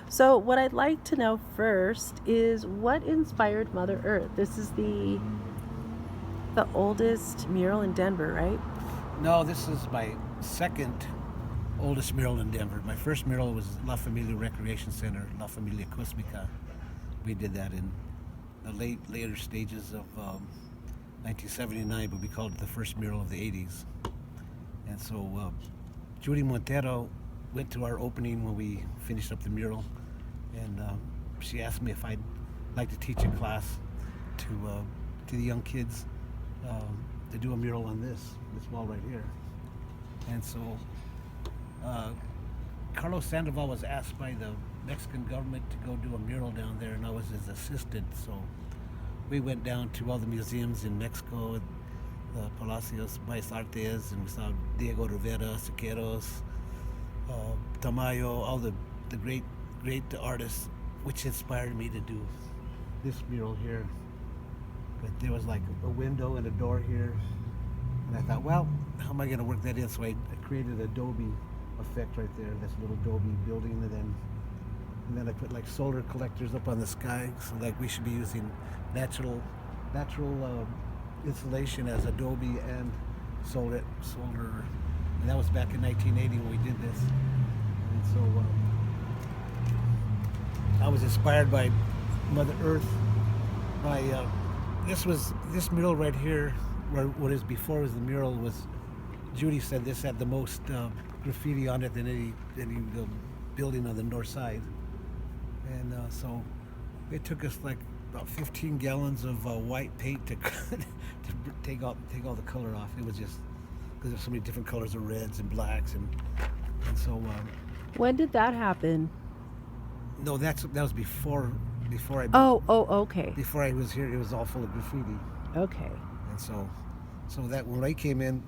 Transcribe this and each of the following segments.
So, what I'd like to know first is what inspired Mother Earth? This is the oldest mural in Denver, right? No, this is my second oldest mural in Denver. My first mural was La Familia Recreation Center, La Familia Cósmica. We did that in the later stages of 1979, but we called it the first mural of the 80s. And so Judy Montero went to our opening when we finished up the mural, and she asked me if I'd like to teach a class to the young kids to do a mural on this wall right here. And so Carlos Sandoval was asked by the Mexican government to go do a mural down there, and I was his assistant. So we went down to all the museums in Mexico, the Palacios Bellas Artes, and we saw Diego Rivera, Siqueiros, Tamayo, all the great artists, which inspired me to do this mural here. But there was like a window and a door here, and I thought, well, how am I going to work that in? So I created an Adobe effect right there, this little Adobe building, and then I put like solar collectors up on the sky, so like we should be using natural insulation as Adobe and solar. And that was back in 1980 when we did this. And so I was inspired by Mother Earth. By this mural right here, where what is before was the mural, was Judy said this had the most graffiti on it than any building on the north side. And so it took us like about 15 gallons of white paint to take all the color off. It was just because there's so many different colors of reds and blacks, and so. When did that happen? No, that was before I. Okay. Before I was here, it was all full of graffiti. Okay. And so that when I came in,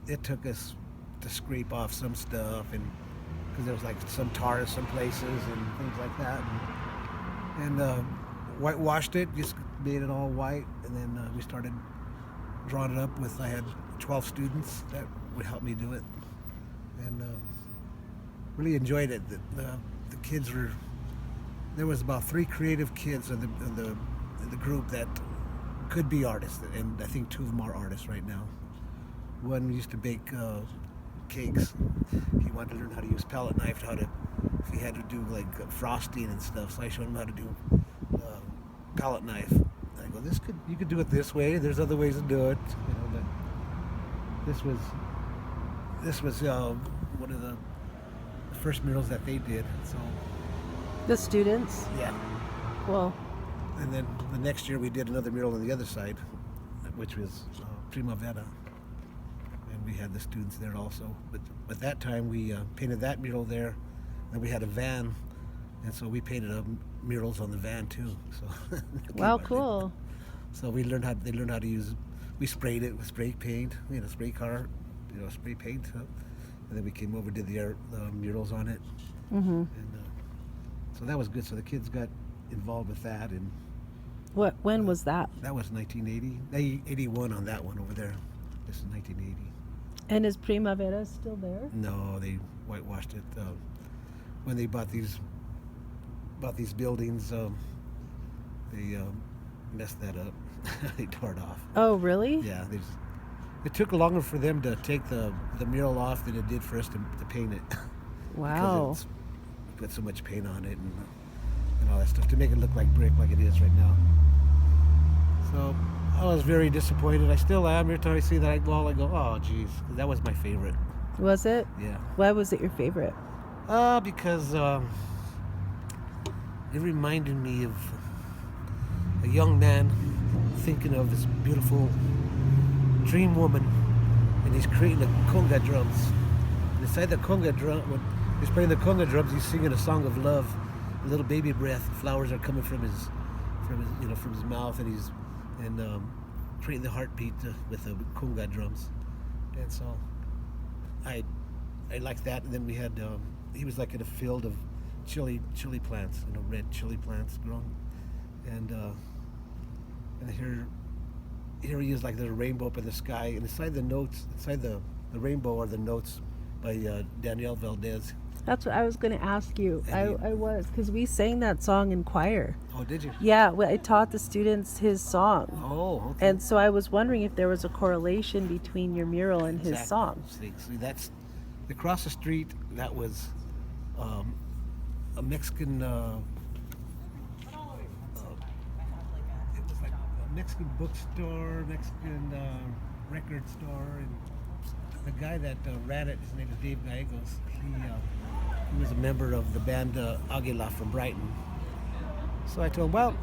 it took us to scrape off some stuff, and because there was like some tar in some places and things like that, and whitewashed it, just made it all white, and then we started drawing it up with. I had 12 students that would help me do it, and really enjoyed it. The kids were. There was about 3 creative kids in the group that could be artists, and I think 2 of them are artists right now. One used to bake cakes. He wanted to learn how to use palette knife, if he had to do like frosting and stuff. So I showed him how to do palette knife. I go, you could do it this way. There's other ways to do it, But this was one of the first murals that they did. So. The students? Yeah. Well. And then the next year we did another mural on the other side, which was Primavera. And we had the students there also. But that time we painted that mural there, and we had a van, and so we painted murals on the van too. So. Wow, cool. So they learned how to use. We sprayed it with spray paint, spray car, spray paint, and then we came over, did the murals on it. Mm-hmm. And so that was good. So the kids got involved with that, and when was that? That was 1980, 81 on that one over there. This is 1980. And is Primavera still there? No, they whitewashed it. When they bought these buildings, they messed that up. They tore it off. Oh, really? Yeah, it took longer for them to take the mural off than it did for us to paint it. Wow. We put so much paint on it and all that stuff to make it look like brick, like it is right now. So I was very disappointed. I still am. Every time I see that wall, I go, oh, geez, that was my favorite. Was it? Yeah. Why was it your favorite? Because it reminded me of a young man thinking of his beautiful dream woman, and he's creating the conga drums. And inside the conga drum, when he's playing the conga drums, he's singing a song of love. A little baby breath, flowers are coming from his mouth, and he's creating the heartbeat with the conga drums. And so I liked that. And then we had he was like in a field of chili plants, red chili plants growing, and here he is, like there's a rainbow up in the sky, and inside the rainbow are the notes by Danielle Valdez. That's what I was going to ask you. I was, because we sang that song in choir. Oh, did you? Yeah, I taught the students his song. Oh, okay. And so I was wondering if there was a correlation between your mural and his song. See, that's across the street. That was a Mexican. It was like a Mexican bookstore, Mexican record store, and the guy that ran it, his name is Dave Gallegos. He was a member of the band Aguila from Brighton. So I told him, well,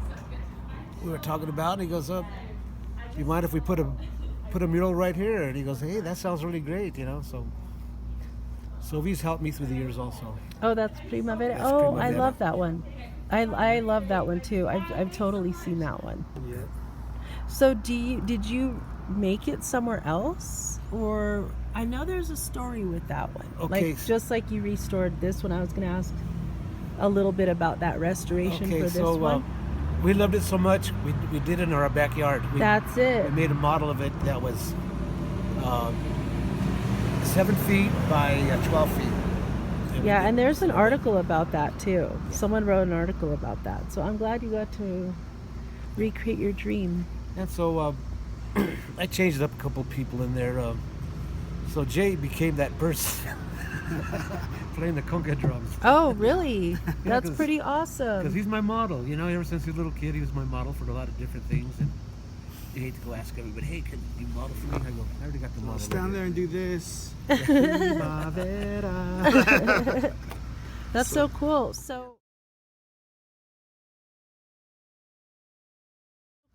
we were talking about it, and he goes, do you mind if we put a mural right here? And he goes, hey, that sounds really great, So he's helped me through the years also. Oh, that's Primavera. That's oh, Primavera. I love that one. I love that one too. I've totally seen that one. Yeah. So did you make it somewhere else, or I know there's a story with that one. Okay. Like just like you restored this one, I was going to ask a little bit about that restoration for this one. We loved it so much, we did it in our backyard. That's it. We made a model of it that was 7 feet by 12 feet. Yeah, and there's an article about that too. Someone wrote an article about that. So I'm glad you got to recreate your dream. And so I changed up a couple people in there. So Jay became that person playing the conga drums. Oh, really? That's pretty awesome. Because he's my model. Ever since he was a little kid, he was my model for a lot of different things. And you hate to go ask everybody, hey, can you model for me? I go, I already got the model. Stand there and do this. That's so cool. So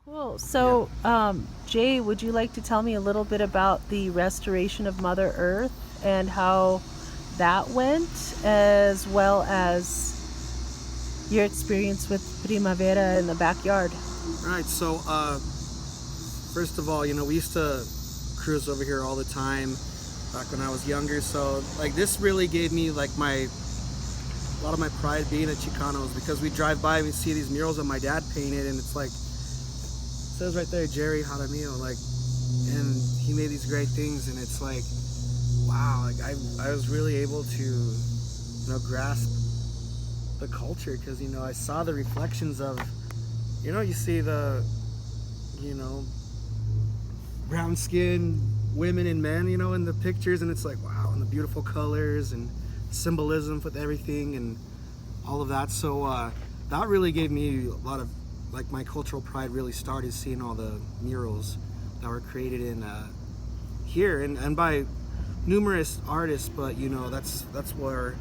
cool. So, Jay, would you like to tell me a little bit about the restoration of Mother Earth and how that went, as well as your experience with Primavera in the backyard? Right. So, first of all, we used to cruise over here all the time back when I was younger. So, this really gave me a lot of my pride being a Chicano, because we drive by and we see these murals that my dad painted, and it's it says right there, Jerry Jaramillo, and he made these great things, and it's wow, I was really able to, grasp the culture, because, I saw the reflections of, you see the, brown skinned women and men, in the pictures, and it's wow, and the beautiful colors and symbolism with everything and all of that. So that really gave me a lot of, my cultural pride really started seeing all the murals that were created in here and by numerous artists, but that's where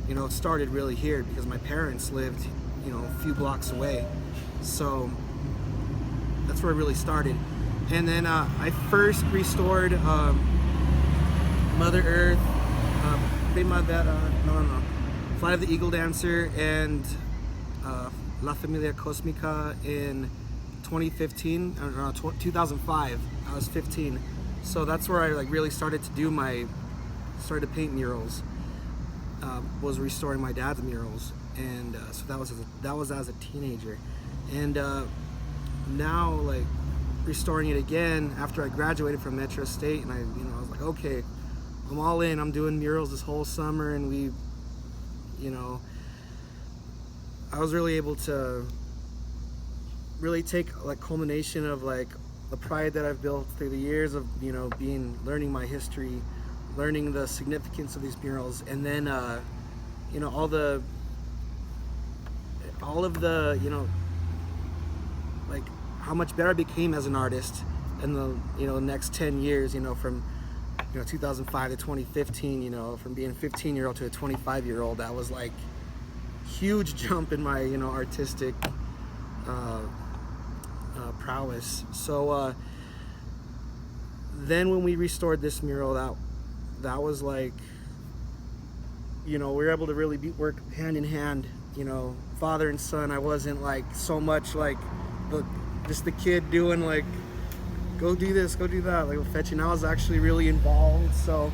it started really here, because my parents lived a few blocks away, so that's where it really started. And then I first restored Mother Earth, Primavera, Flight of the Eagle Dancer, and La Familia Cósmica in 2015, 2005. I was 15, so that's where I really started to started to paint murals. Was restoring my dad's murals, and so that was as a teenager, and now restoring it again after I graduated from Metro State, and I was okay, I'm all in. I'm doing murals this whole summer, and we, I was really able to really take culmination of the pride that I've built through the years of learning my history, learning the significance of these murals, and then all of the how much better I became as an artist in the next 10 years, from 2005 to 2015, from being a 15-year-old to a 25-year-old. That was huge jump in my artistic prowess. So then when we restored this mural, that was we were able to really work hand in hand, father and son. I wasn't so much just the kid doing go do this, go do that, fetching. I was actually really involved, so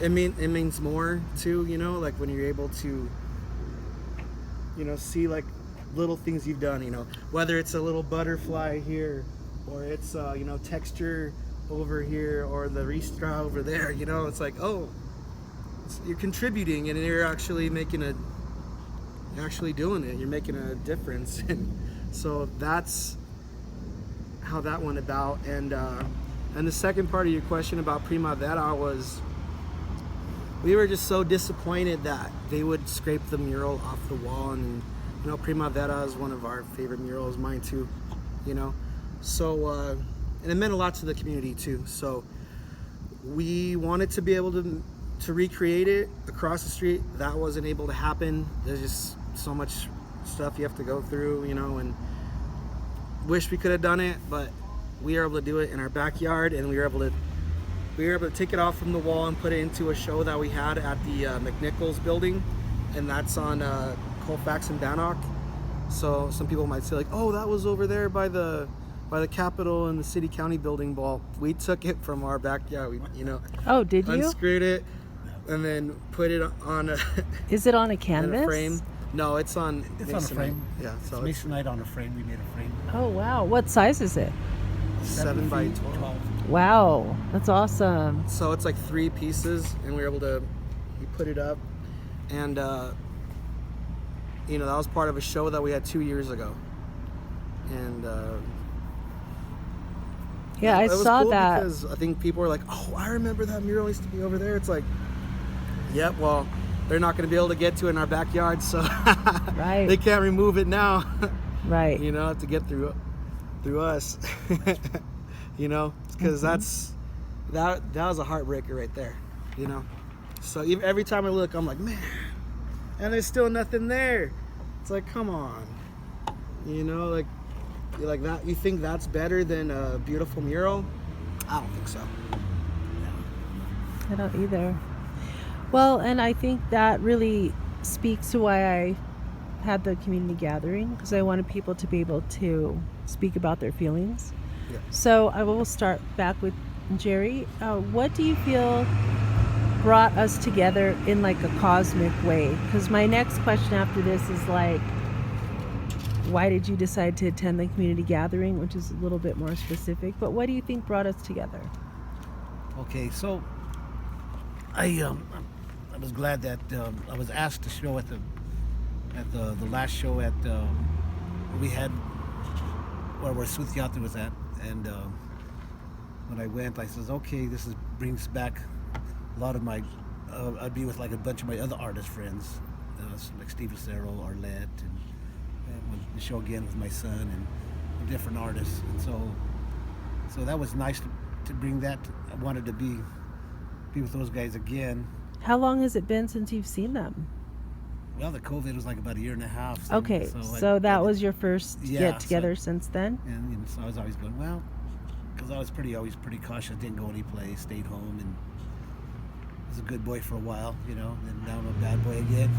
it means more too, when you're able to see little things you've done, whether it's a little butterfly here, or it's texture over here, or the ristra over there, it's oh, you're contributing, and you're actually you're actually doing it. You're making a difference, and so that's how that went about. And the second part of your question about Primavera was, we were just so disappointed that they would scrape the mural off the wall. And you know, Primavera is one of our favorite murals, mine too. You know, so and it meant a lot to the community too. So we wanted to be able to recreate it across the street. That wasn't able to happen. There's just so much stuff you have to go through, you know, and wish we could have done it, but we were able to do it in our backyard, and we were able to take it off from the wall and put it into a show that we had at the McNichols building, and that's on Colfax and Bannock. So some people might say like, oh, that was over there by the Capitol and the City County building. Well, we took it from our backyard. We, you know, Oh, did you? unscrewed it and then put it on a, Is it on a on canvas? a frame. No, it's on It's on a masonite. frame. Yeah, so It's masonite on a frame. We made a frame. Oh, wow. What size is it? 7 by feet, 12. Wow, that's awesome. So it's like 3 pieces, and we were able to put it up, and you know, that was part of a show that we had 2 years ago, and Yeah, I it was saw cool that. because I think people were like, "Oh, I remember that mural used to be over there." It's like, yep, well, they're not going to be able to get to it in our backyard, so Right. they can't remove it now. Right. You know, to get through us. You know, because that was a heartbreaker right there. You know, so every time I look, I'm like, man, and there's still nothing there. It's like, come on, you know, like that. You think that's better than a beautiful mural? I don't think so. I don't either. Well, and I think that really speaks to why I had the community gathering, because I wanted people to be able to speak about their feelings. Yeah. So I will start back with Jerry. What do you feel brought us together in like a cosmic way? Because my next question after this is like, why did you decide to attend the community gathering, which is a little bit more specific, but what do you think brought us together? Okay, so I was glad that I was asked to show at the last show at we had where Suciate was at, and when I went, I says, okay, this brings back a lot of my I'd be with like a bunch of my other artist friends, like Steve Lucero, Arlette, and went to the show again with my son and different artists, and so that was nice to bring that. I wanted to be with those guys again. How long has it been since you've seen them? Well, the COVID was like about a year and a half. Okay, so that was your first Yeah, get together since then? And you know, so I was always going, well, because I was always pretty cautious, didn't go any place, stayed home, and was a good boy for a while, you know. Then now I'm a bad boy again.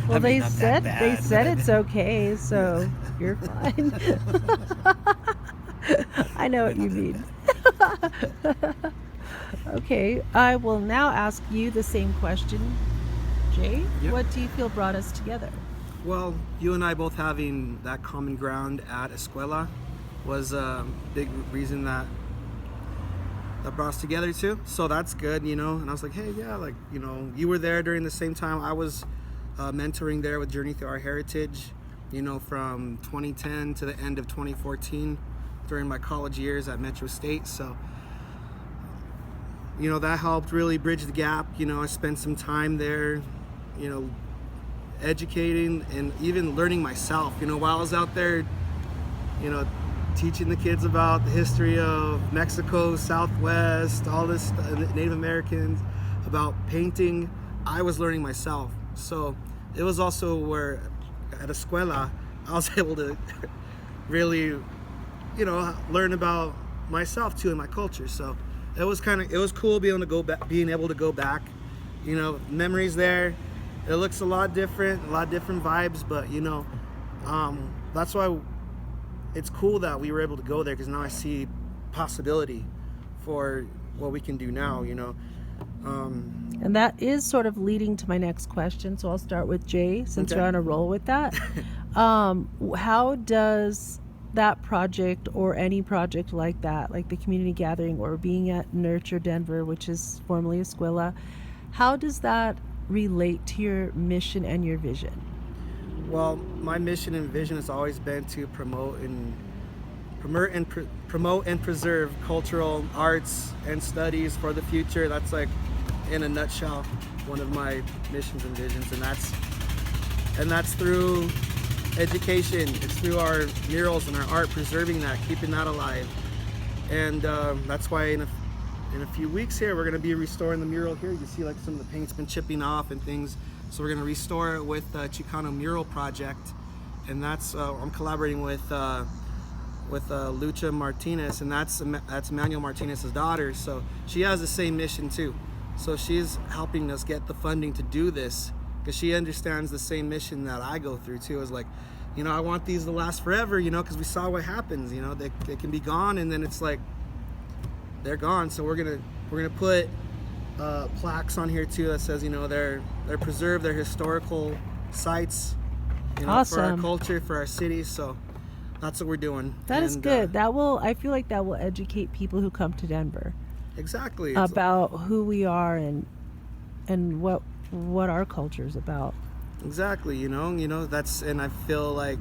Well, I mean, they not that bad, they said but- it's okay, so you're fine. I know what you mean. Okay, I will now ask you the same question, Jay. Yep. What do you feel brought us together? Well, you and I both having that common ground at Escuela was a big reason that brought us together too. So that's good, you know. And I was like, hey, yeah, like, you know, you were there during the same time I was mentoring there with Journey Through Our Heritage, you know, from 2010 to the end of 2014 during my college years at Metro State. So, you know, that helped really bridge the gap. You know, I spent some time there, you know, educating and even learning myself, you know, while I was out there, you know, teaching the kids about the history of Mexico, Southwest, all this, Native Americans, about painting. I was learning myself. So it was also where at Escuela, I was able to really, you know, learn about myself too and my culture. So it was cool being able to go back, you know, memories there. It looks a lot different vibes, but you know, that's why it's cool that we were able to go there, because now I see possibility for what we can do now, you know. And that is sort of leading to my next question, so I'll start with Jay since Okay. you're on a roll with that. How does that project or any project like that, like the community gathering or being at Nurture Denver, which is formerly Escuela, how does that relate to your mission and your vision? Well, my mission and vision has always been to promote and preserve cultural arts and studies for the future. That's like, in a nutshell, one of my missions and visions, and that's through education. It's through our murals and our art, preserving that, keeping that alive. And that's why in a few weeks here, we're going to be restoring the mural here. You see like some of the paint's been chipping off and things. So we're going to restore it with the Chicano Mural Project. And that's, I'm collaborating with Lucha Martinez, and that's Manuel Martinez's daughter. So she has the same mission too. So she's helping us get the funding to do this, because she understands the same mission that I go through too. Is like, you know, I want these to last forever, you know, because we saw what happens. You know, they can be gone, and then it's like they're gone. So we're gonna put plaques on here too that says, you know, they're preserved, they're historical sites, you know, for our culture, for our cities. So that's what we're doing. That is good. I feel like that will educate people who come to Denver. Exactly. About who we are and what our culture is about. Exactly. You know, that's, and I feel like,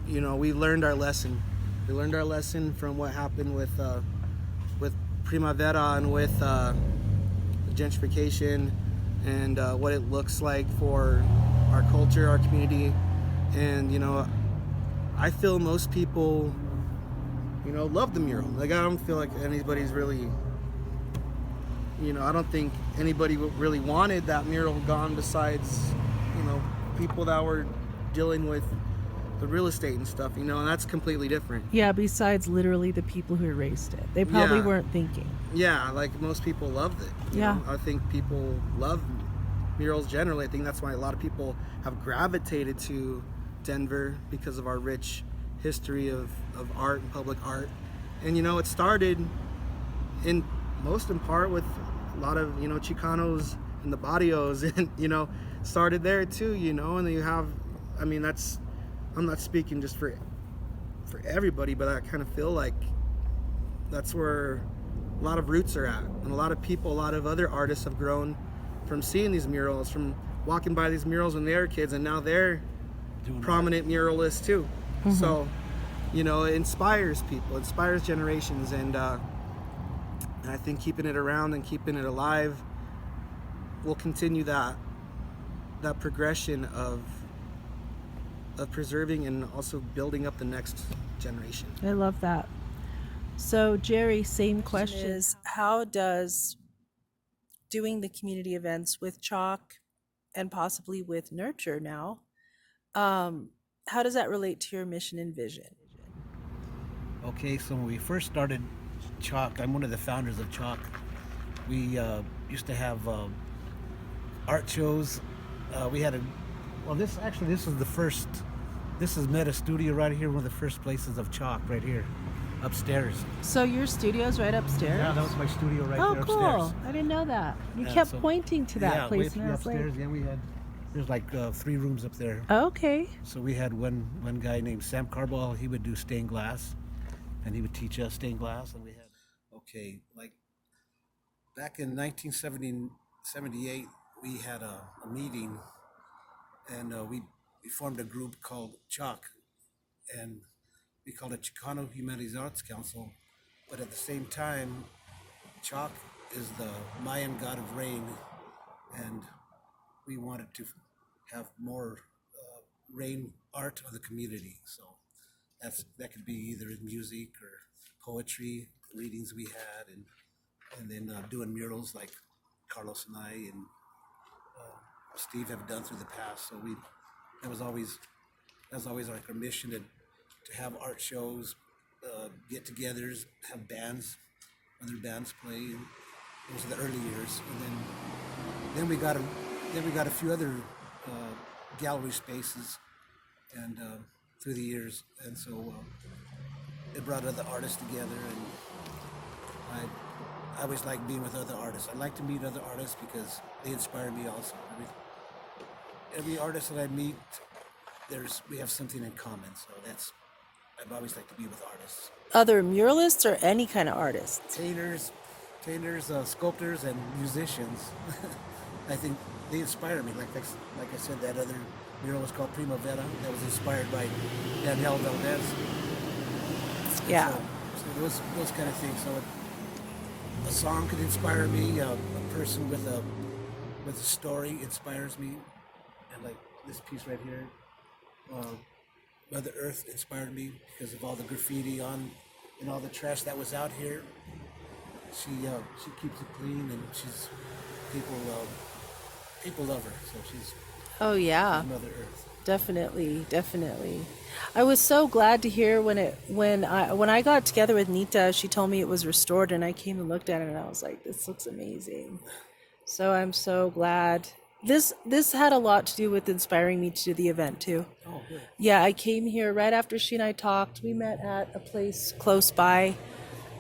you know, we learned our lesson. We learned our lesson from what happened with Primavera and with gentrification, and what it looks like for our culture, our community. And, you know, I feel most people, you know, love the mural. Like, I don't feel like anybody's really, you know, I don't think anybody really wanted that mural gone besides, you know, people that were dealing with the real estate and stuff, you know, and that's completely different. Yeah, besides literally the people who erased it. They probably weren't thinking. Yeah, like most people loved it. You know? I think people love murals generally. I think that's why a lot of people have gravitated to Denver, because of our rich history of art and public art. And, you know, it started in part with a lot of, you know, Chicanos and the barrios, and, you know, started there too, you know. And then you have, I mean, that's, I'm not speaking just for everybody, but I kind of feel like that's where a lot of roots are at, and a lot of people, a lot of other artists have grown from seeing these murals, from walking by these murals when they were kids, and now they're doing prominent muralists too. Mm-hmm. So, you know, it inspires people, inspires generations, and I think keeping it around and keeping it alive will continue that progression of preserving and also building up the next generation. I love that. So, Jerry, same question is, how does doing the community events with CHAC and possibly with Nurture now, how does that relate to your mission and vision? Okay, so when we first started CHAC, I'm one of the founders of CHAC. We used to have art shows. We had this is the first. This is Meta Studio right here, one of the first places of CHAC right here, upstairs. So your studio's right upstairs? Yeah, that was my studio right there upstairs. Oh, cool. I didn't know that. You kept pointing to that place. Yeah, upstairs. Yeah, there's like 3 rooms up there. Okay. So we had one guy named Sam Carball. He would do stained glass, and he would teach us stained glass. And we had, like back in 1978, we had a meeting, and we formed a group called CHAC, and we called it Chicano Humanities Arts Council. But at the same time, CHAC is the Mayan god of rain, and we wanted to have more rain art of the community. So that could be either in music or poetry, readings we had, and then doing murals like Carlos and I and Steve have done through the past. So that was always like our mission to have art shows, get-togethers, have bands, other bands play. Those are the early years, and then we got a few other gallery spaces, and through the years, and so it brought other artists together. And I always like being with other artists. I like to meet other artists because they inspire me also. Every artist that I meet, we have something in common. So I've always liked to be with artists, Other muralists or any kind of artists? painters, sculptors, and musicians. I think they inspire me. Like I said, that other mural was called Primavera. That was inspired by Daniel Valdez. Yeah. So those kind of things. So a song could inspire me. A person with a story inspires me. And like this piece right here, uh, Mother Earth inspired me because of all the graffiti on and all the trash that was out here. She keeps it clean, and she's people love her. So she's Oh yeah. Mother Earth. Definitely, definitely. I was so glad to hear when I got together with Nita, she told me it was restored and I came and looked at it and I was like, this looks amazing. So I'm so glad. This had a lot to do with inspiring me to do the event too. Oh, good. Yeah, I came here right after she and I talked. We met at a place close by.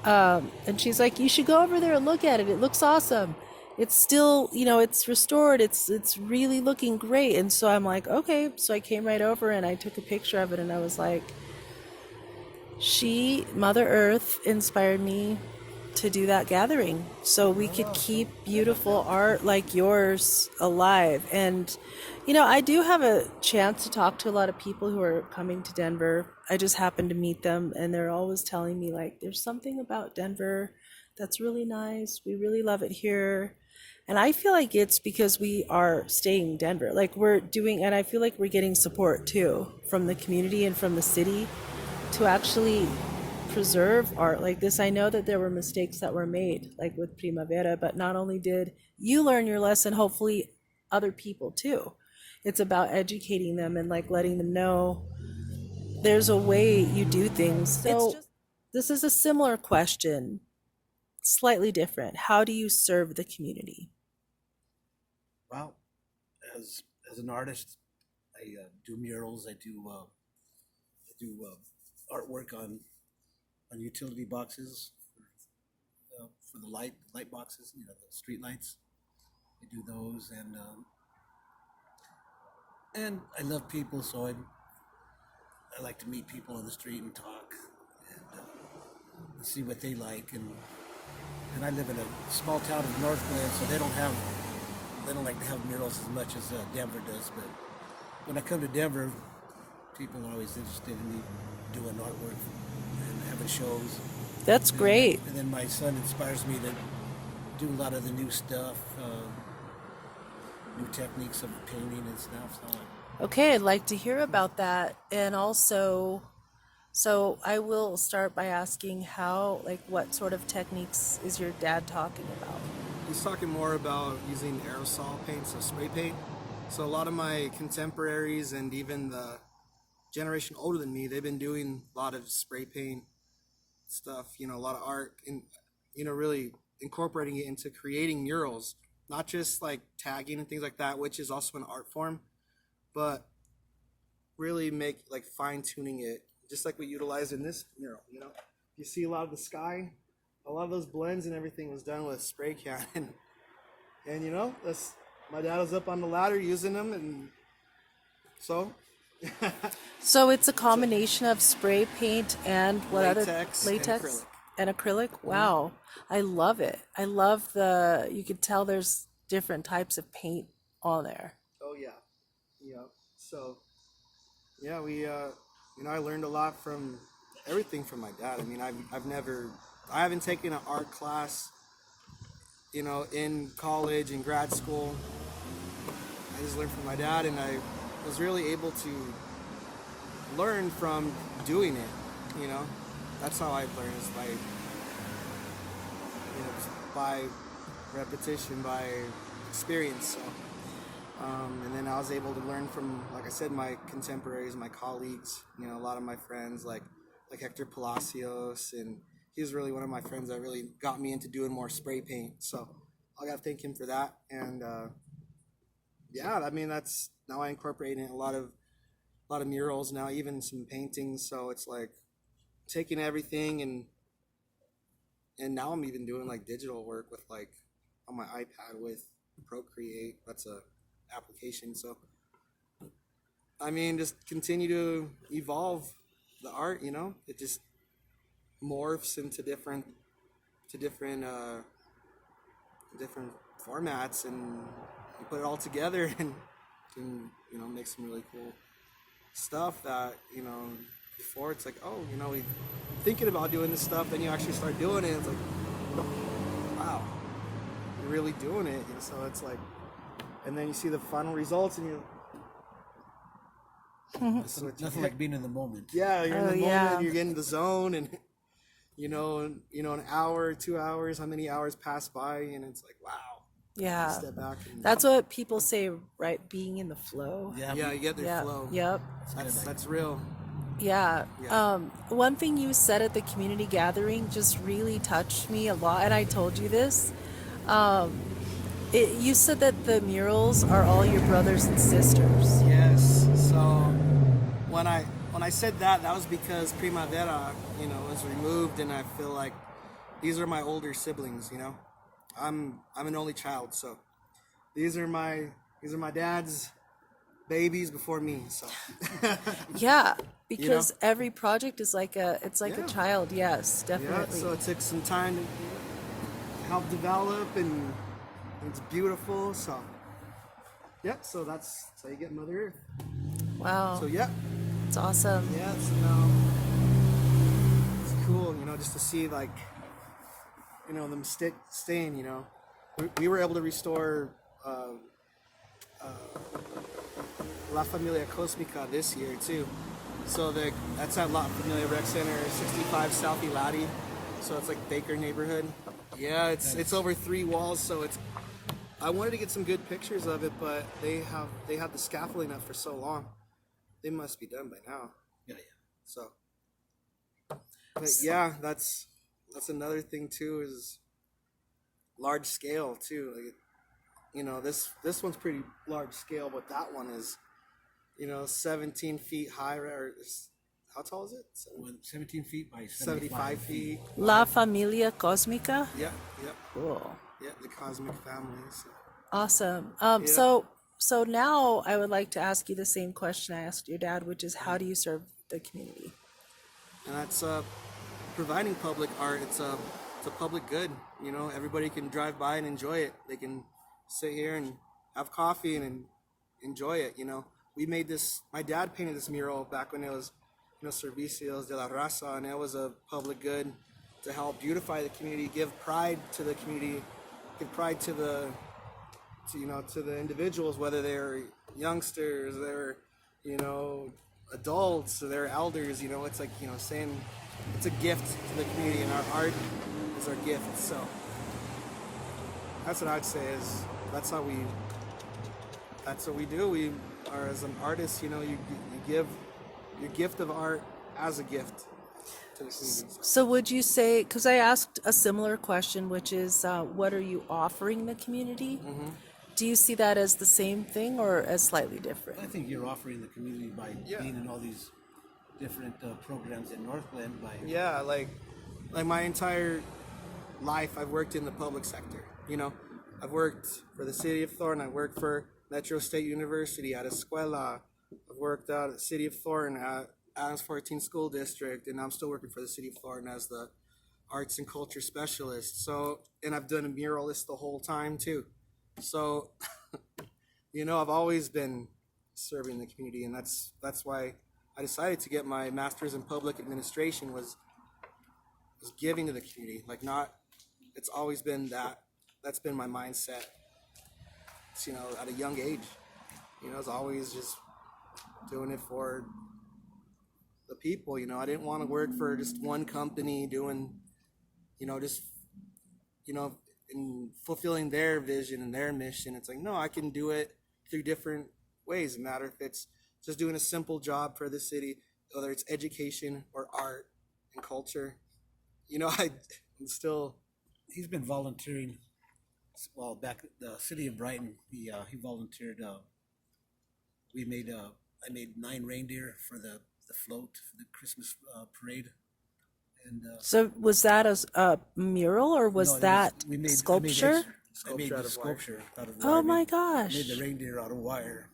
And she's like, you should go over there and look at it. It looks awesome. It's still, it's restored. It's really looking great. And so I'm like, okay. So I came right over and I took a picture of it and I was like, Mother Earth inspired me to do that gathering so we could keep beautiful art like yours alive. And I do have a chance to talk to a lot of people who are coming to Denver. I just happened to meet them and they're always telling me like there's something about Denver that's really nice. We really love it here. And I feel like it's because we are staying Denver. Like and I feel like we're getting support too from the community and from the city to actually preserve art like this. I know that there were mistakes that were made, like with Primavera, but not only did you learn your lesson, hopefully other people too. It's about educating them and like letting them know there's a way you do things. So this is a similar question, slightly different. How do you serve the community? Well, as an artist, I do murals. I do artwork on utility boxes for the light boxes. The street lights. I do those, and I love people, so I like to meet people on the street and talk and see what they like. And I live in a small town in Northland, so they don't like to have murals as much as Denver does. But when I come to Denver, people are always interested in me doing artwork and having shows. That's great. And then my son inspires me to do a lot of the new stuff, new techniques of painting and stuff. Okay, I'd like to hear about that. And also, so I will start by asking what sort of techniques is your dad talking about? He's talking more about using aerosol paint, so spray paint. So a lot of my contemporaries and even the generation older than me, they've been doing a lot of spray paint stuff, a lot of art, and really incorporating it into creating murals, not just like tagging and things like that, which is also an art form, but really fine tuning it, just like we utilize in this mural. You see a lot of the sky, a lot of those blends and everything was done with spray can, and that's my dad was up on the ladder using them, and so. So it's a combination of spray paint and Latex and latex acrylic. and acrylic. Wow, I love it. I love you could tell there's different types of paint on there. Oh yeah. So yeah, we I learned a lot from everything from my dad. I mean, I haven't taken an art class, in college and grad school. I just learned from my dad, and I was really able to learn from doing it. That's how I learned, is by repetition, by experience. So, and then I was able to learn from, like I said, my contemporaries, my colleagues. A lot of my friends, like Hector Palacios, and he's really one of my friends that really got me into doing more spray paint. So I gotta thank him for that. And yeah, I mean, that's now I incorporate in a lot of murals now, even some paintings. So it's like taking everything and now I'm even doing like digital work with on my iPad with Procreate. That's a application. So I mean, just continue to evolve the art, you know, it just morphs into different different formats, and you put it all together and can, you know, make some really cool stuff that, you know, before it's like, oh, you know, we thinking about doing this stuff, then you actually start doing it, it's like, wow, you're really doing it, you know, so it's like, and then you see the final results and you Nothing like being in the moment. yeah, you're in the moment, yeah. you're getting the zone, and you know, an hour, 2 hours, how many hours pass by, and it's like, wow. Yeah. Step back and That's what people say, right? Being in the flow. yeah, you get their Yeah. flow. Yep. That's real. Yeah. Yeah. One thing you said at the community gathering just really touched me a lot, and I told you this. You said that the murals are all your brothers and sisters. Yes. So when I said that was because Primavera, you know, was removed, and I feel like these are my older siblings. You know, I'm an only child, so these are my dad's babies before me. So Yeah, because You know? every project is like a Yeah. child. Yes, yeah. definitely. So it took some time to help develop, and it's beautiful. So yeah. So that's how you get Mother Earth. Wow, So yeah. it's awesome. Yeah, it's cool, you know, just to see, like, you know, them staying, you know. We were able to restore La Familia Cósmica this year too. So that's at La Familia Rec Center, 65 South Elati. So it's like Baker neighborhood. Yeah, it's over 3 walls, so it's. I wanted to get some good pictures of it, but they have the scaffolding up for so long. They must be done by now. Yeah. So, but yeah, that's another thing too, is large scale too. Like, you know, this one's pretty large scale, but that one is, you know, 17 feet high. Or how tall is it? 17 feet by 75 feet. La Familia Cósmica. Yeah, yeah, Cool. yeah. The cosmic family. So. Awesome. Yeah. So now I would like to ask you the same question I asked your dad, which is how do you serve the community? And that's providing public art. It's a public good. You know, everybody can drive by and enjoy it. They can sit here and have coffee and enjoy it. You know, we made this. My dad painted this mural back when it was, you know, Servicios de la Raza, and it was a public good to help beautify the community, give pride to the community, give pride to the individuals, whether they're youngsters, they're, you know, adults, or they're elders. You know, it's like, you know, saying it's a gift to the community, and our art is our gift. So that's what I'd say is that's what we do. We are, as an artist, you know, you give your gift of art as a gift to the community. So would you say, because I asked a similar question, which is what are you offering the community? Mm-hmm. Do you see that as the same thing or as slightly different? I think you're offering the community by being in all these different programs in Northland. Yeah, like my entire life, I've worked in the public sector. You know, I've worked for the City of Thornton. I worked for Metro State University at Escuela. I've worked out at the City of Thornton at Adams 14 School District, and I'm still working for the City of Thornton as the Arts and Culture Specialist. So, and I've done a muralist the whole time too. So, you know, I've always been serving the community, and that's why I decided to get my master's in public administration was giving to the community. Like, not, it's always been that's been my mindset. It's, you know, at a young age, you know, it's always just doing it for the people. You know, I didn't want to work for just one company doing, you know, just, you know, in fulfilling their vision and their mission. It's like, no, I can do it through different ways. No matter if it's just doing a simple job for the city, whether it's education or art and culture. You know, I'm still. He's been volunteering. Well, back at the city of Brighton, he volunteered. I made 9 reindeer for the float for the Christmas parade. And So was that a mural or was no, that we made sculpture? I made Sculpture out the of wire. sculpture out of wire. Oh I my made gosh. the reindeer out of wire.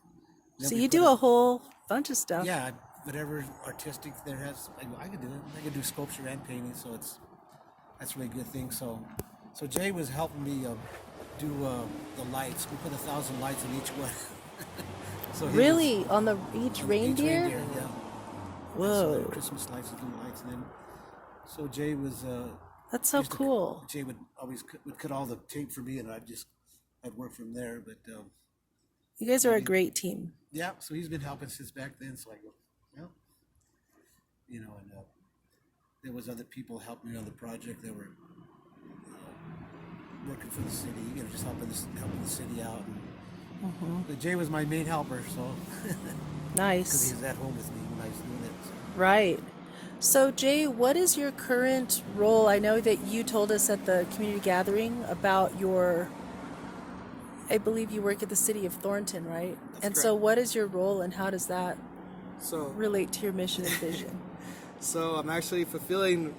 Then So we you put do a whole bunch of stuff. Yeah, whatever artistic there has, I could do it. I could do sculpture and painting, so that's a really good thing. So Jay was helping me do the lights. We put 1,000 lights in each one. So he Really? was, On each on reindeer? yeah. Whoa. So Christmas lights and do lights, and then so Jay was. That's so cool. Jay would always would cut all the tape for me, and I'd work from there. But You guys are a great team. yeah, so he's been helping since back then. So I go, well, you know, and there was other people helping me on the project that were working for the city, just helping the city out. And, but Jay was my main helper, so Nice. because he was at home with me when I was doing it. So. Right. So, Jay, what is your current role? I know that you told us at the community gathering about I believe you work at the City of Thornton, right? That's So correct. what is your role and how does that So relate to your mission and vision? So I'm actually fulfilling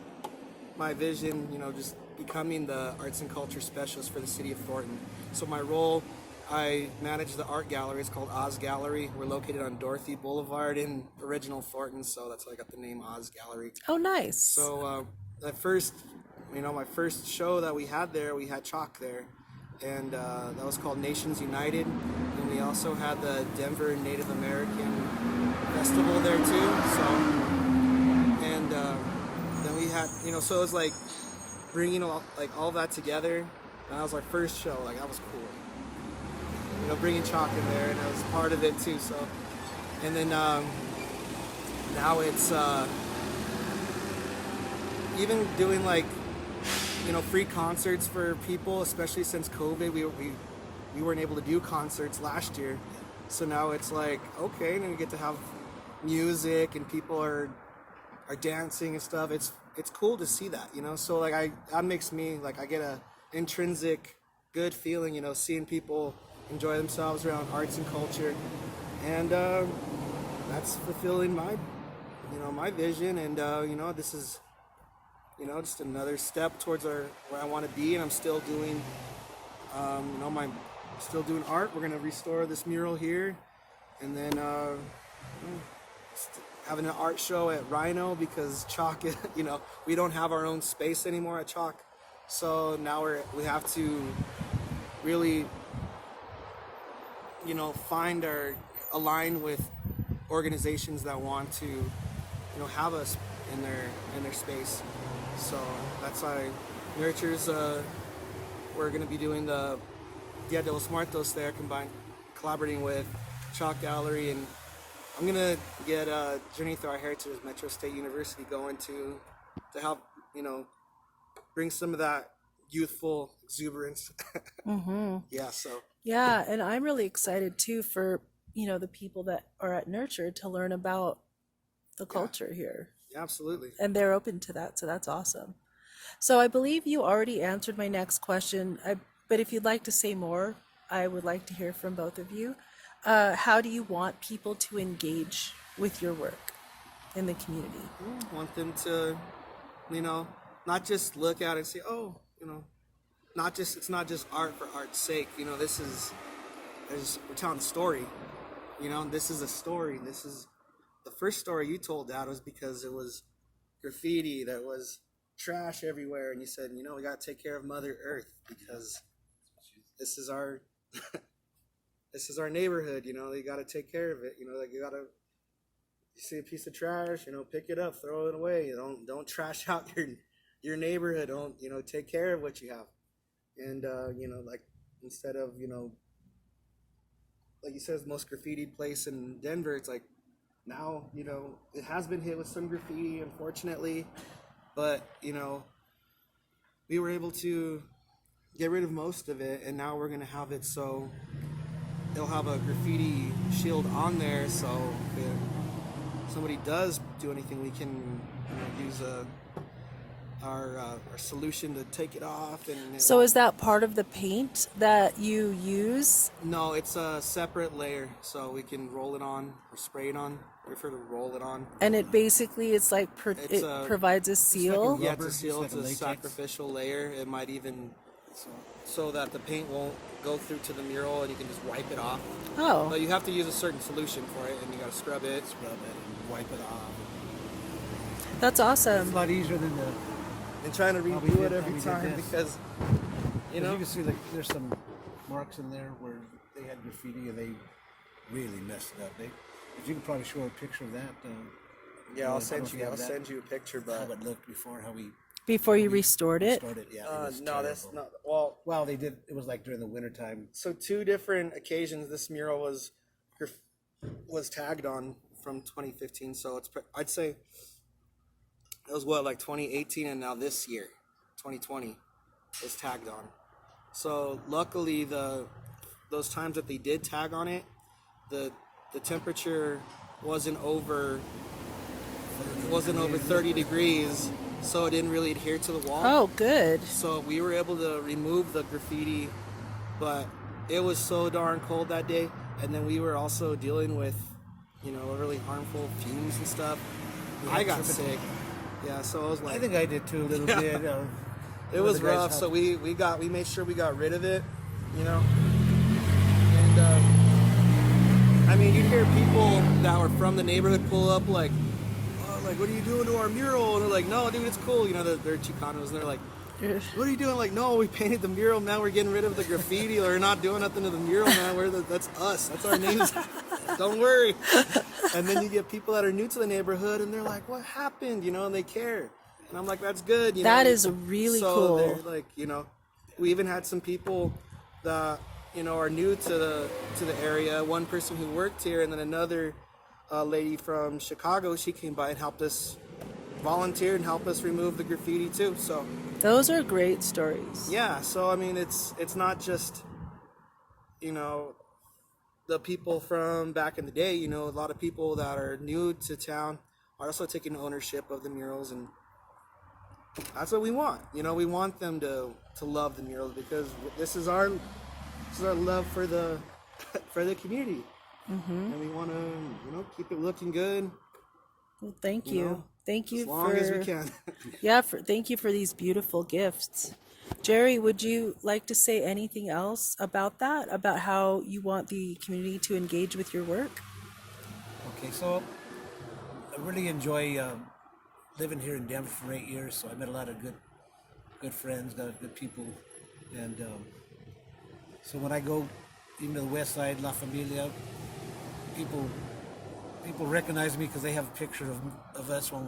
my vision, just becoming the arts and culture specialist for the City of Thornton. So my role, I manage the art gallery. It's called Oz Gallery. We're located on Dorothy Boulevard in original Thornton, so that's how I got the name Oz Gallery. Oh, nice. So at first, my first show that we had there, we had CHAC there, and that was called Nations United. And we also had the Denver Native American Festival there too. So, and then we had, so it was like bringing all that together. And that was our first show. Like, that was cool. Bringing CHAC in there, and I was part of it too. So, and then now it's even doing free concerts for people, especially since COVID. We weren't able to do concerts last year, so now it's like, okay, and we get to have music and people are dancing and stuff. It's cool to see that, So that makes me I get a intrinsic good feeling, seeing people enjoy themselves around arts and culture, and that's fulfilling my vision. And this is just another step towards where I want to be. And I'm still doing still doing art. We're gonna restore this mural here, and then having an art show at Rhino, because CHAC is, we don't have our own space anymore at CHAC, so now we have to really align with organizations that want to have us in their space. So that's why Nurtures, we're going to be doing the Dia de los Muertos there, collaborating with CHAC Gallery, and I'm going to get Journey Through Our Heritage Metro State University going to help bring some of that youthful exuberance. Yeah, so Yeah, and I'm really excited too for, the people that are at Nurture to learn about the culture here. yeah, absolutely. And they're open to that, so that's awesome. So I believe you already answered my next question, but if you'd like to say more, I would like to hear from both of you. How do you want people to engage with your work in the community? I want them to, not just look at it and say, oh, it's not just art for art's sake. We're telling a story. This is a story. This is the first story you told, Dad, was because it was graffiti, that was trash everywhere, and you said, we got to take care of Mother Earth because this is our neighborhood. You got to take care of it. You see a piece of trash, pick it up, throw it away. Don't trash out your neighborhood. Don't take care of what you have. And instead of like you said, the most graffitied place in Denver, it's like now it has been hit with some graffiti, unfortunately, but we were able to get rid of most of it, and now we're gonna have it so they'll have a graffiti shield on there, so if somebody does do anything, we can use our solution to take it off. And So is that part of the paint that you use? No, it's a separate layer, so we can roll it on or spray it on. I prefer to roll it on. And it basically, it's like it provides a seal? Yeah, it's a Rubber, seal. it's It's like a a latex. sacrificial layer. It might even so that the paint won't go through to the mural and you can just wipe it off. Oh, But you have to use a certain solution for it, and you got to scrub it. Scrub it and wipe it off. that's It's a awesome. lot easier than the. And trying to we redo did- it how every we did time this. because, you You know, can see like there's some marks in there where they had graffiti and they really messed it up. If you can probably show a picture of that. yeah, I I'll don't send know if you. you I'll have that. send you a picture, How but it looked before, how we Before you restored it? started. Yeah. It was no, that's terrible. not. Well, Well, they did. It was like during the wintertime. so 2 different occasions this mural was tagged on from 2015. So I'd say it was like 2018, and now this year, 2020, is tagged on. So luckily, those times that they did tag on it, the temperature wasn't over 30 degrees, so it didn't really adhere to the wall. Oh, good. So we were able to remove the graffiti, but it was so darn cold that day. And then we were also dealing with, really harmful fumes and stuff. I got sick. Yeah, so I was like, I think I did too a little bit. it was the guys rough. So helped. we made sure we got rid of it, And I mean, you'd hear people that were from the neighborhood pull up like, what are you doing to our mural? And they're like, no, dude, it's cool. They're Chicanos, and they're like, what are you doing? Like, no, we painted the mural. Now we're getting rid of the graffiti. We're not doing nothing to the mural, man. That's us. That's our names. Don't worry. And then you get people that are new to the neighborhood, and they're like, what happened? And they care. And I'm like, that's good. That is really so cool. They're like, we even had some people that, are new to the area. One person who worked here, and then another lady from Chicago, she came by and helped us, volunteered and helped us remove the graffiti too. So Those are great stories. yeah, so I mean, it's not just the people from back in the day. A lot of people that are new to town are also taking ownership of the murals, and that's what we want. We want them to love the murals, because this is our love for the for the community. And we want to, keep it looking good. Well, thank you. Thank you as long as we can. Thank you for these beautiful gifts. Jerry, would you like to say anything else about that? About how you want the community to engage with your work? Okay, so I really enjoy living here in Denver for 8 years. So I met a lot of good friends, got good people, and so when I go even to the west side, La Familia, people recognize me because they have a picture of us when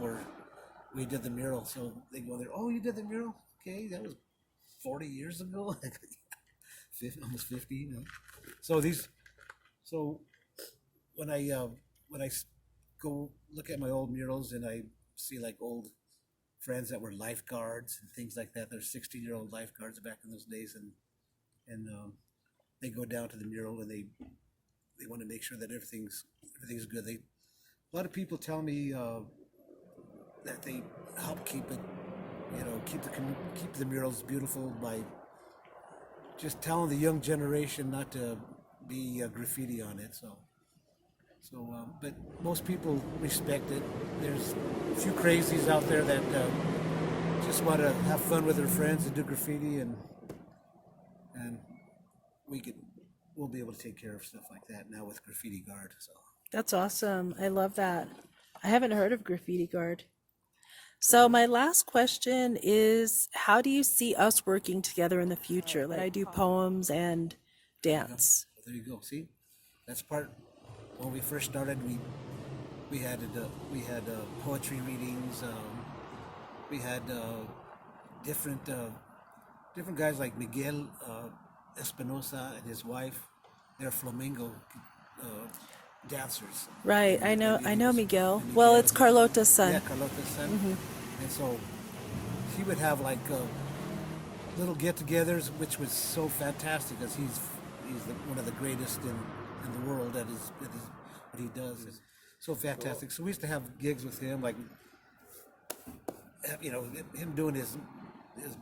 we did the mural. So they go there, oh, you did the mural? Okay, that was 40 years ago. 50, almost 50. So when I go look at my old murals and I see like old friends that were lifeguards and things like that, they're 60-year-old lifeguards back in those days, and they go down to the mural and they want to make sure that everything's good. A lot of people tell me that they help keep it, keep the murals beautiful by just telling the young generation not to be graffiti on it. But most people respect it. There's a few crazies out there that just want to have fun with their friends and do graffiti, and we'll be able to take care of stuff like that now with Graffiti Guard. So That's awesome. I love that. I haven't heard of Graffiti Guard. So my last question is, how do you see us working together in the future? Like, I do poems and dance. there you go. See, that's part. When we first started, we had poetry readings. We had different guys like Miguel Espinoza and his wife. They're flamenco dancers. Right. I know Miguel. And Well, Miguel it's is- Carlota's son. Yeah, Carlota's son. And so he would have like little get-togethers, which was so fantastic, because he's one of the greatest in the world at what he does is so fantastic. So we used to have gigs with him, like him doing his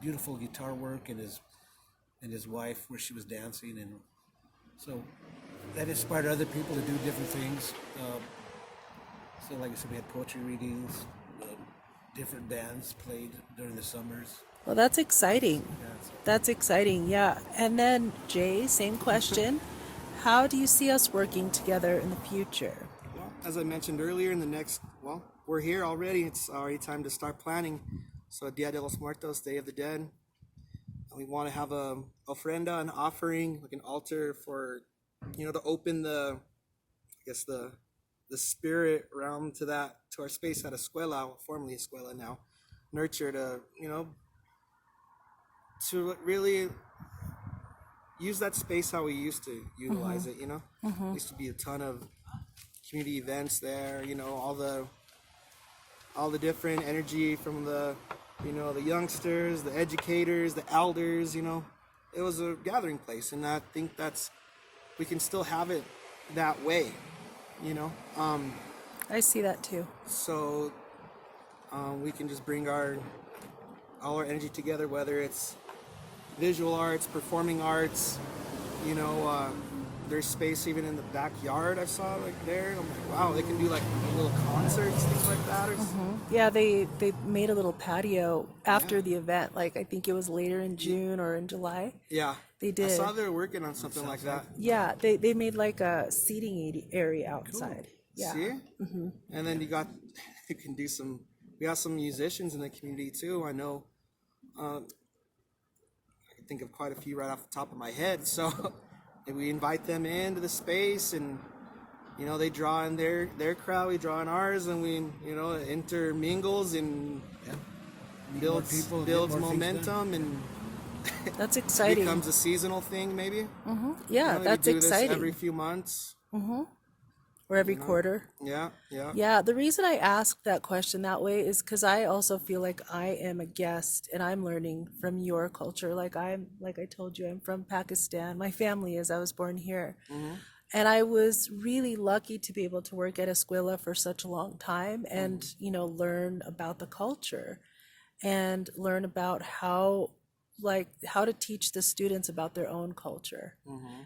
beautiful guitar work, and his wife where she was dancing, and so that inspired other people to do different things. So like I said, we had poetry readings, different bands played during the summers. Well, that's exciting. That's That's exciting, yeah. And then, Jay, same question. How do you see us working together in the future? Well, as I mentioned earlier, in the next, well, we're here already. It's already time to start planning. So Dia de los Muertos, Day of the Dead. We want to have a ofrenda, an offering, like an altar for, to open the, I guess the spirit realm to our space at Escuela, formerly Escuela now, nurture to, to really use that space how we used to utilize it. Used to be a ton of community events there. All the different energy from the youngsters, the educators, the elders. It was a gathering place, and I think we can still have it that way. I see that too. So we can just bring all our energy together, whether it's visual arts, performing arts. There's space even in the backyard. I saw there. I'm like, wow, they can do like little concerts, things like that. Yeah, they made a little patio after the event. Like I think it was later in June or in July. Yeah, They did. I saw they were working on something like that. Yeah, they made like a seating area outside. Yeah. See? And then you can do we got some musicians in the community too. I know, I can think of quite a few right off the top of my head. So we invite them into the space, and they draw in their crowd, we draw in ours, and we intermingles and builds momentum, and That's exciting. becomes a seasonal thing maybe. Yeah, We that's do this exciting. every few months. Or every quarter. Yeah. Yeah, the reason I ask that question that way is because I also feel like I am a guest and I'm learning from your culture. Like I told you, I'm from Pakistan. My family is. I was born here. And I was really lucky to be able to work at Escuela for such a long time and, learn about the culture and learn about how to teach the students about their own culture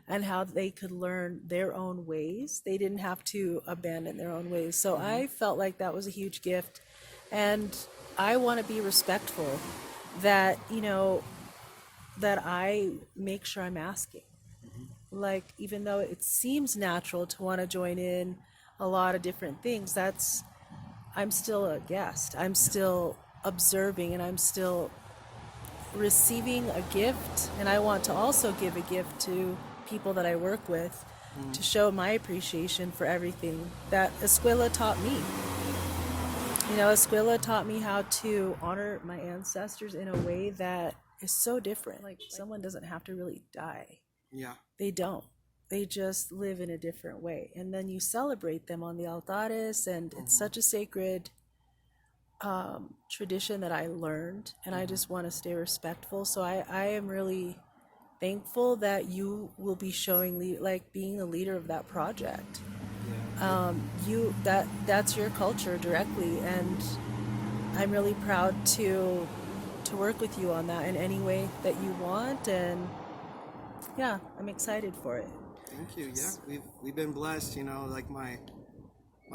and how they could learn their own ways. They didn't have to abandon their own ways. So I felt like that was a huge gift. And I want to be respectful that, that I make sure I'm asking. Like, even though it seems natural to want to join in a lot of different things, I'm still a guest. I'm still observing, and I'm still receiving a gift, and I want to also give a gift to people that I work with to show my appreciation for everything that Escuela taught me. Escuela taught me how to honor my ancestors in a way that is so different. Like, someone doesn't have to really die. Yeah. They don't. They just live in a different way. And then you celebrate them on the altares, and it's such a sacred tradition that I learned, and I just want to stay respectful. So I am really thankful that you will be showing being the leader of that project. That's your culture directly, and I'm really proud to work with you on that in any way that you want. And yeah, I'm excited for it. Thank you. Yeah, we've been blessed. Like my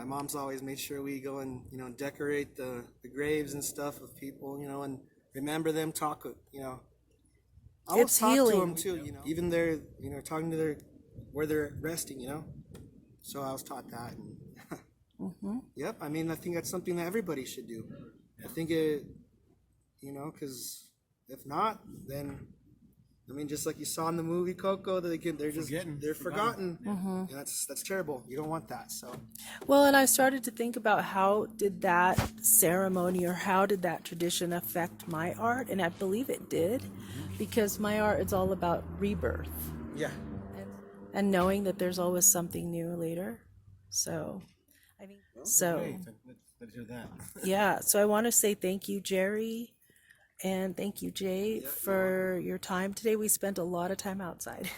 mom's always made sure we go and decorate the graves and stuff of people, and remember them. Talk, It's talk healing. to them too. Even they're talking to where they're resting. So I was taught that. And Yep. I mean, I think that's something that everybody should do. I think it, because if not, then. I mean, just like you saw in the movie Coco, they're forgotten. And that's terrible. You don't want that. So. Well, and I started to think about how did that ceremony or how did that tradition affect my art, and I believe it did, because my art is all about rebirth. Yeah. And knowing that there's always something new later. So, let's hear that. Yeah. So I want to say thank you, Jerry. And thank you, Jay, for your time today. We spent a lot of time outside.